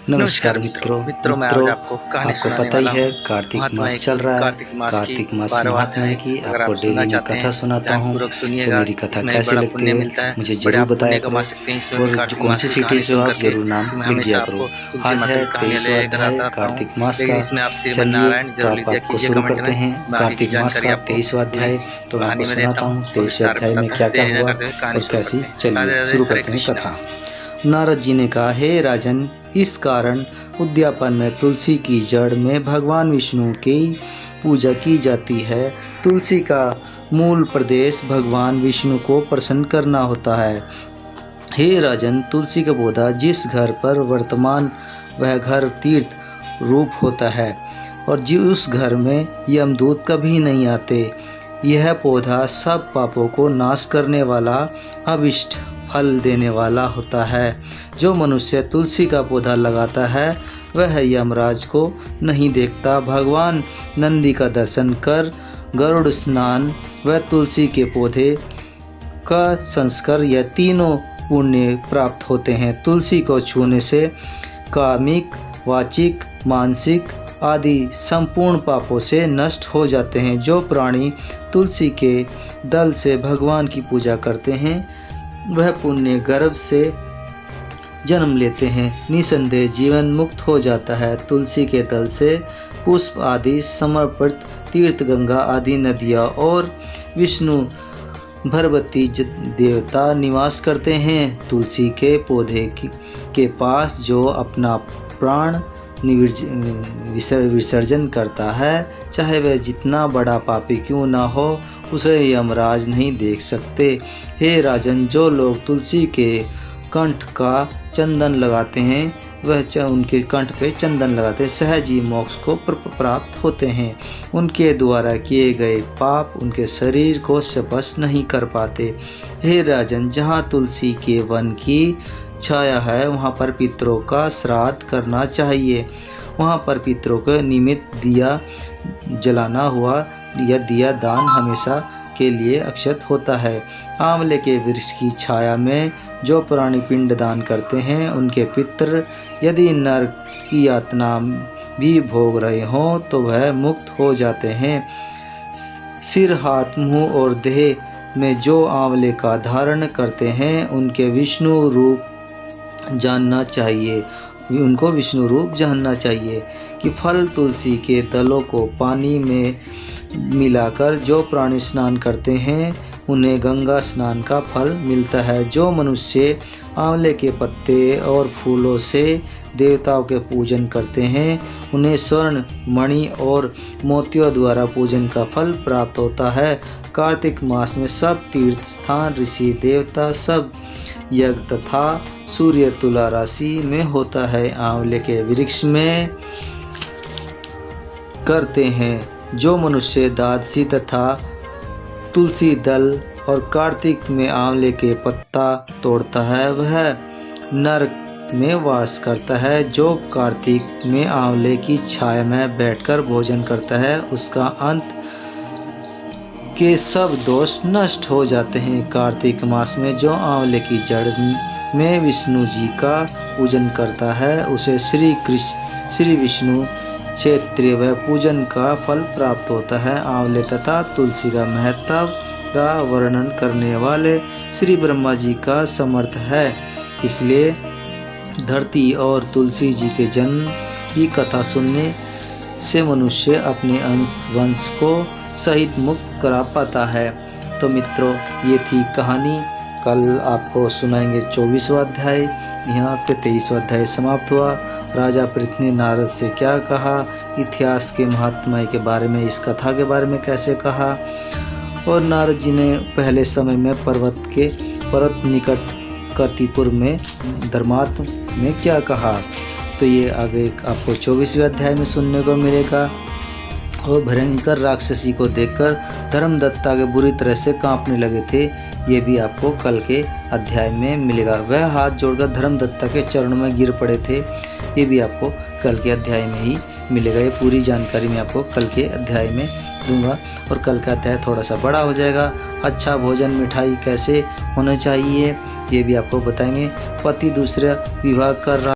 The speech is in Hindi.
नमस्कार मित्रों, मैं आज आपको कहानी आपको सुनाने पता ही वाला है हूँ। कार्तिक महात्मा मास एक चल रहा है। कार्तिक मास की महात्मा है कि अगर आपको आप डेली सुनना में चाहते कथा हैं सुनाता हूँ। ध्यानपूर्वक तो सुनिएगा। मेरी कथा इसमें एक कैसे बड़ा लगती पुण्य है मिलता है, मुझे बड़े ज़रूर आप बताया पुण्य कमा करो, सकते हैं इसमें और जो कार्तिक कौन मास सी की सिटी कहानी से हो सुन आप करके। ज़रूर नाम तो मैं लिख हमेशा दिया करो। आपको तुलसी आज माता है की कहानियाँ 23वां लेकर अध्याय आता रहता हूँ, कार्तिक मास लेकिन का। इसमें आप श्रीमन चलिए नारायण तो जरूर आप लीजिए आपको कीजिए शुरू कमेंट करते में। हैं बाकी की कार्तिक मास जानकारी का आपको 23वां पूरी अध्याय। तो मैं आपको कहानी में देता सुनाता हूँ हूँ और 23वें विस्तार में अध्याय में बताता क्या हूँ। क्या देरी न हुआ करते हुए कहानी और शुरू कैसी। करते हैं। राधे चलिए राधे, शुरू हरे करते हैं कृष्णा। कथा। नारद जी ने कहा, हे राजन, इस कारण उद्यापन में तुलसी की जड़ में भगवान विष्णु की पूजा की जाती है। तुलसी का मूल प्रदेश भगवान विष्णु को प्रसन्न करना होता है। हे राजन, तुलसी का पौधा जिस घर पर वर्तमान वह घर तीर्थ रूप होता है और उस घर में यमदूत कभी नहीं आते। यह पौधा सब पापों को नाश करने वाला, अभिष्ट फल देने वाला होता है। जो मनुष्य तुलसी का पौधा लगाता है वह यमराज को नहीं देखता। भगवान नंदी का दर्शन कर गरुड़ स्नान व तुलसी के पौधे का संस्कार यह तीनों पुण्य प्राप्त होते हैं। तुलसी को छूने से कामिक, वाचिक, मानसिक आदि संपूर्ण पापों से नष्ट हो जाते हैं। जो प्राणी तुलसी के दल से भगवान की पूजा करते हैं वह पुण्य गर्भ से जन्म लेते हैं, निसंदेह जीवन मुक्त हो जाता है। तुलसी के दल से पुष्प आदि समर्पित तीर्थ, गंगा आदि नदियाँ और विष्णु भरवती देवता निवास करते हैं। तुलसी के पौधे के पास जो अपना प्राण विसर्जन करता है, चाहे वह जितना बड़ा पापी क्यों ना हो, उसे यमराज नहीं देख सकते। हे राजन, जो लोग तुलसी के कंठ का चंदन लगाते हैं वह उनके कंठ पे चंदन लगाते सहज ही मोक्ष को प्राप्त होते हैं। उनके द्वारा किए गए पाप उनके शरीर को स्पर्श नहीं कर पाते। हे राजन, जहाँ तुलसी के वन की छाया है वहाँ पर पितरों का श्राद्ध करना चाहिए। वहाँ पर पितरों के निमित्त दिया जलाना हुआ या दिया दान हमेशा के लिए अक्षत होता है। आंवले के वृक्ष की छाया में जो प्राणी पिंड दान करते हैं उनके पितर यदि नरक की यातना भी भोग रहे हों तो वह मुक्त हो जाते हैं। सिर, हाथ, मुंह और देह में जो आंवले का धारण करते हैं उनके विष्णु रूप जानना चाहिए। उनको विष्णु रूप जानना चाहिए कि फल तुलसी के दलों को पानी में मिलाकर जो प्राणी स्नान करते हैं उन्हें गंगा स्नान का फल मिलता है। जो मनुष्य आंवले के पत्ते और फूलों से देवताओं के पूजन करते हैं उन्हें स्वर्ण, मणि और मोतियों द्वारा पूजन का फल प्राप्त होता है। कार्तिक मास में सब तीर्थ स्थान, ऋषि, देवता सब यज्ञ तथा सूर्य तुला राशि में होता है। आंवले के वृक्ष में करते हैं। जो मनुष्य द्वादशी तथा तुलसी दल और कार्तिक में आंवले के पत्ता तोड़ता है वह नरक में वास करता है। जो कार्तिक में आंवले की छाया में बैठकर भोजन करता है उसका अंत के सब दोष नष्ट हो जाते हैं। कार्तिक मास में जो आंवले की जड़ में विष्णु जी का पूजन करता है उसे श्री विष्णु क्षेत्रीय व पूजन का फल प्राप्त होता है। आंवले तथा तुलसी का महत्व का वर्णन करने वाले श्री ब्रह्मा जी का समर्थ है, इसलिए धरती और तुलसी जी के जन्म की कथा सुनने से मनुष्य अपने अंश वंश को सहित मुक्त करा पाता है। तो मित्रों, ये थी कहानी। कल आपको सुनाएंगे 24वां अध्याय। यहाँ पे 23वां अध्याय समाप्त हुआ। राजा पृथ ने नारद से क्या कहा, इतिहास के महात्मा के बारे में, इस कथा के बारे में कैसे कहा, और नारद जी ने पहले समय में पर्वत निकट कर्तिपुर में धर्मात्म में क्या कहा। तो ये आगे आपको 24वें अध्याय में सुनने को मिलेगा। और भयंकर राक्षसी को देखकर धर्मदत्ता के बुरी तरह से कांपने लगे थे, ये भी आपको कल के अध्याय में मिलेगा। वह हाथ जोड़कर धर्मदत्ता के चरणों में गिर पड़े थे, ये भी आपको कल के अध्याय में ही मिलेगा। ये पूरी जानकारी मैं आपको कल के अध्याय में दूंगा। और कल का अध्याय थोड़ा सा बड़ा हो जाएगा। अच्छा भोजन, मिठाई कैसे होना चाहिए ये भी आपको बताएंगे। पति दूसरा विवाह कर रहा